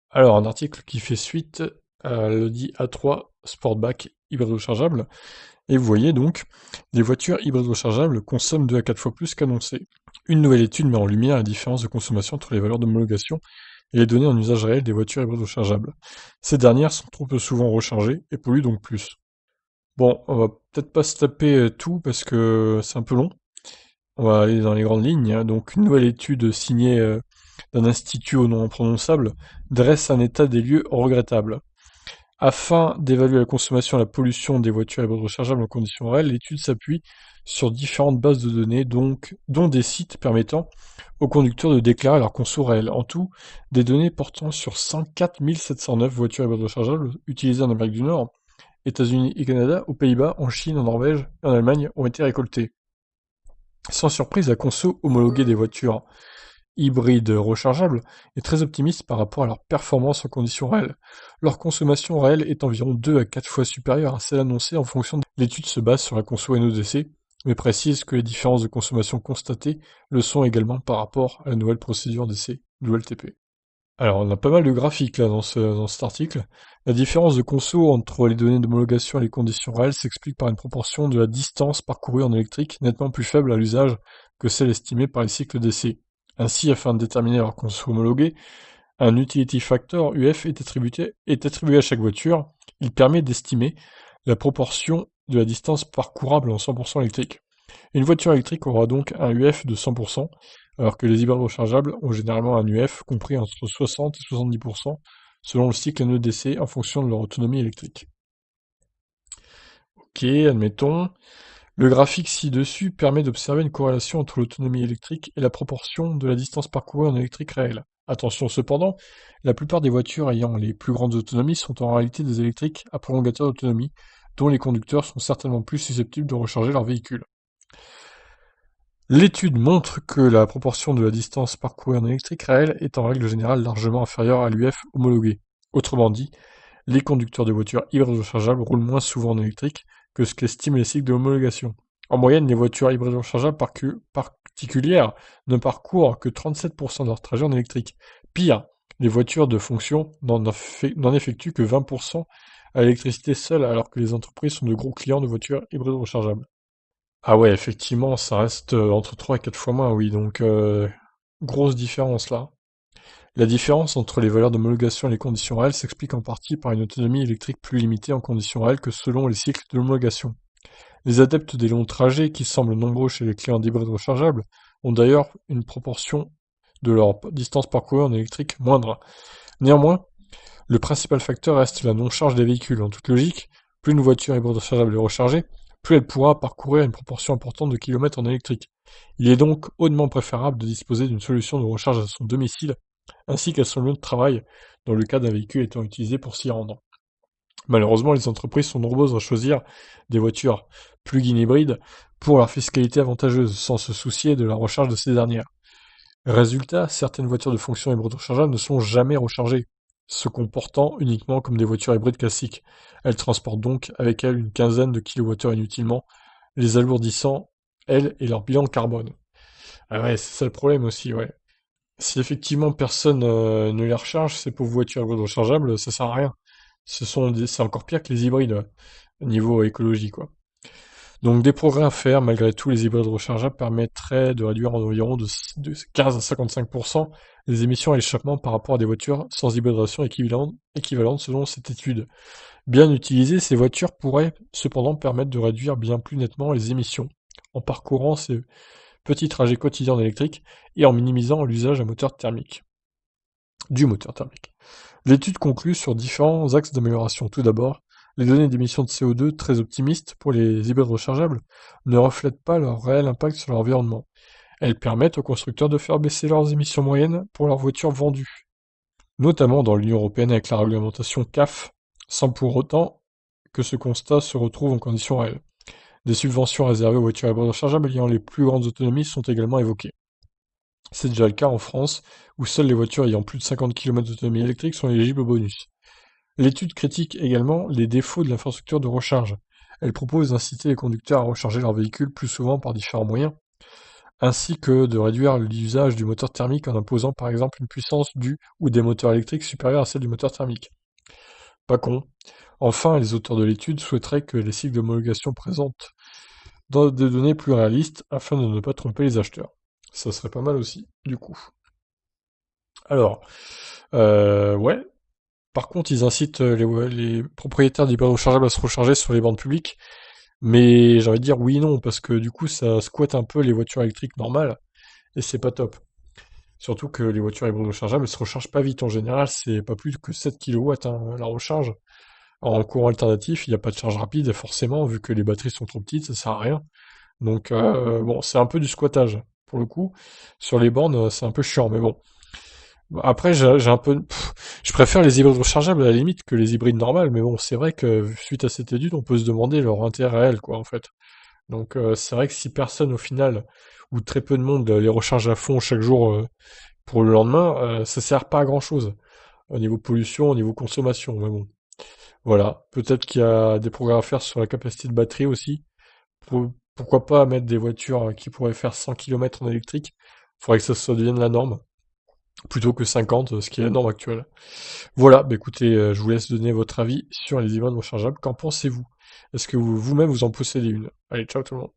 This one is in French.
Alors, un article qui fait suite à l'Audi A3 Sportback hybride rechargeable. Et vous voyez donc, les voitures hybrides rechargeables consomment 2 à 4 fois plus qu'annoncé. Une nouvelle étude met en lumière la différence de consommation entre les valeurs d'homologation et les données en usage réel des voitures hybrides rechargeables. Ces dernières sont trop peu souvent rechargées et polluent donc plus. Bon, on va peut-être pas se taper tout parce que c'est un peu long. On va aller dans les grandes lignes, hein. Donc, une nouvelle étude signée d'un institut au nom imprononçable dresse un état des lieux regrettable. Afin d'évaluer la consommation et la pollution des voitures hybrides rechargeables en conditions réelles, l'étude s'appuie sur différentes bases de données, dont des sites permettant aux conducteurs de déclarer leur conso réel. En tout, des données portant sur 104 709 voitures hybrides rechargeables utilisées en Amérique du Nord, États-Unis et Canada, aux Pays-Bas, en Chine, en Norvège et en Allemagne ont été récoltées. Sans surprise, la conso homologuée des voitures hybrides rechargeables est très optimiste par rapport à leur performance en conditions réelles. Leur consommation réelle est environ 2 à 4 fois supérieure à celle annoncée en fonction de... L'étude se base sur la conso NODC, mais précise que les différences de consommation constatées le sont également par rapport à la nouvelle procédure d'essai, l'ULTP. Alors, on a pas mal de graphiques là dans cet article. La différence de conso entre les données d'homologation et les conditions réelles s'explique par une proportion de la distance parcourue en électrique nettement plus faible à l'usage que celle estimée par les cycles d'essai. Ainsi, afin de déterminer leur conso homologuée, un Utility Factor UF est attribué à chaque voiture. Il permet d'estimer la proportion de la distance parcourable en 100% électrique. Une voiture électrique aura donc un UF de 100%, alors que les hybrides rechargeables ont généralement un UF compris entre 60 et 70% selon le cycle NEDC en fonction de leur autonomie électrique. Ok, admettons. Le graphique ci-dessus permet d'observer une corrélation entre l'autonomie électrique et la proportion de la distance parcourue en électrique réelle. Attention cependant, la plupart des voitures ayant les plus grandes autonomies sont en réalité des électriques à prolongateur d'autonomie, dont les conducteurs sont certainement plus susceptibles de recharger leur véhicule. L'étude montre que la proportion de la distance parcourue en électrique réelle est en règle générale largement inférieure à l'UF homologué. Autrement dit, les conducteurs de voitures hybrides rechargeables roulent moins souvent en électrique que ce qu'estiment les cycles de homologation. En moyenne, les voitures hybrides rechargeables particulières ne parcourent que 37% de leur trajet en électrique. Pire, les voitures de fonction n'en effectuent que 20% à l'électricité seule, alors que les entreprises sont de gros clients de voitures hybrides rechargeables. Ah ouais, effectivement, ça reste entre 3 et 4 fois moins, oui, donc grosse différence là. La différence entre les valeurs d'homologation et les conditions réelles s'explique en partie par une autonomie électrique plus limitée en conditions réelles que selon les cycles de l'homologation. Les adeptes des longs trajets, qui semblent nombreux chez les clients d'hybrides rechargeables, ont d'ailleurs une proportion de leur distance parcourue en électrique moindre. Néanmoins, le principal facteur reste la non-charge des véhicules. En toute logique, plus une voiture hybride rechargeable est rechargée, plus elle pourra parcourir une proportion importante de kilomètres en électrique. Il est donc hautement préférable de disposer d'une solution de recharge à son domicile, ainsi qu'à son lieu de travail, dans le cas d'un véhicule étant utilisé pour s'y rendre. Malheureusement, les entreprises sont nombreuses à choisir des voitures plug-in hybrides pour leur fiscalité avantageuse, sans se soucier de la recharge de ces dernières. Résultat, certaines voitures de fonction hybrides rechargeables ne sont jamais rechargées, se comportant uniquement comme des voitures hybrides classiques. Elles transportent donc avec elles une quinzaine de kilowattheures inutilement, les alourdissant, elles et leur bilan carbone. Ah ouais, c'est ça le problème aussi, ouais. Si effectivement personne ne les recharge, ces pauvres voitures hybrides rechargeables, ça sert à rien. C'est encore pire que les hybrides, niveau écologie, quoi. Donc des progrès à faire, malgré tout, les hybrides rechargeables permettraient de réduire environ de 15 à 55% les émissions à l'échappement par rapport à des voitures sans hybridation équivalente selon cette étude. Bien utilisées, ces voitures pourraient cependant permettre de réduire bien plus nettement les émissions, en parcourant ces petits trajets quotidiens en électrique et en minimisant l'usage du moteur thermique. L'étude conclut sur différents axes d'amélioration. Tout d'abord, les données d'émissions de CO2 très optimistes pour les hybrides rechargeables ne reflètent pas leur réel impact sur l'environnement. Elles permettent aux constructeurs de faire baisser leurs émissions moyennes pour leurs voitures vendues, notamment dans l'Union européenne avec la réglementation CAF, sans pour autant que ce constat se retrouve en conditions réelles. Des subventions réservées aux voitures hybrides rechargeables ayant les plus grandes autonomies sont également évoquées. C'est déjà le cas en France, où seules les voitures ayant plus de 50 km d'autonomie électrique sont éligibles au bonus. L'étude critique également les défauts de l'infrastructure de recharge. Elle propose d'inciter les conducteurs à recharger leur véhicule plus souvent par différents moyens, ainsi que de réduire l'usage du moteur thermique en imposant par exemple une puissance du ou des moteurs électriques supérieure à celle du moteur thermique. Pas con. Enfin, les auteurs de l'étude souhaiteraient que les cycles d'homologation présentent des données plus réalistes afin de ne pas tromper les acheteurs. Ça serait pas mal aussi, du coup. Alors, ouais. Par contre, ils incitent les propriétaires d'hybrides rechargeables à se recharger sur les bornes publiques, mais j'ai envie de dire oui et non, parce que du coup, ça squatte un peu les voitures électriques normales, et c'est pas top. Surtout que les voitures hybrides rechargeables, elles se rechargent pas vite en général, c'est pas plus que 7 kW hein, la recharge. En courant alternatif, il n'y a pas de charge rapide, forcément, vu que les batteries sont trop petites, ça sert à rien. Donc bon, c'est un peu du squattage, pour le coup. Sur les bornes, c'est un peu chiant, mais bon. Après, j'ai un peu... je préfère les hybrides rechargeables à la limite que les hybrides normales, mais bon, c'est vrai que suite à cette étude, on peut se demander leur intérêt réel, quoi, en fait. Donc c'est vrai que si personne, au final, ou très peu de monde les recharge à fond chaque jour pour le lendemain, ça sert pas à grand-chose. Au niveau pollution, au niveau consommation, mais bon. Voilà, peut-être qu'il y a des progrès à faire sur la capacité de batterie aussi. Pourquoi pas mettre des voitures qui pourraient faire 100 km en électrique? Faudrait que ça devienne la norme, plutôt que 50, ce qui est la norme actuelle. Voilà, bah écoutez, je vous laisse donner votre avis sur les hybrides rechargeables. Qu'en pensez-vous? Est-ce que vous-même vous en possédez une? Allez, ciao tout le monde.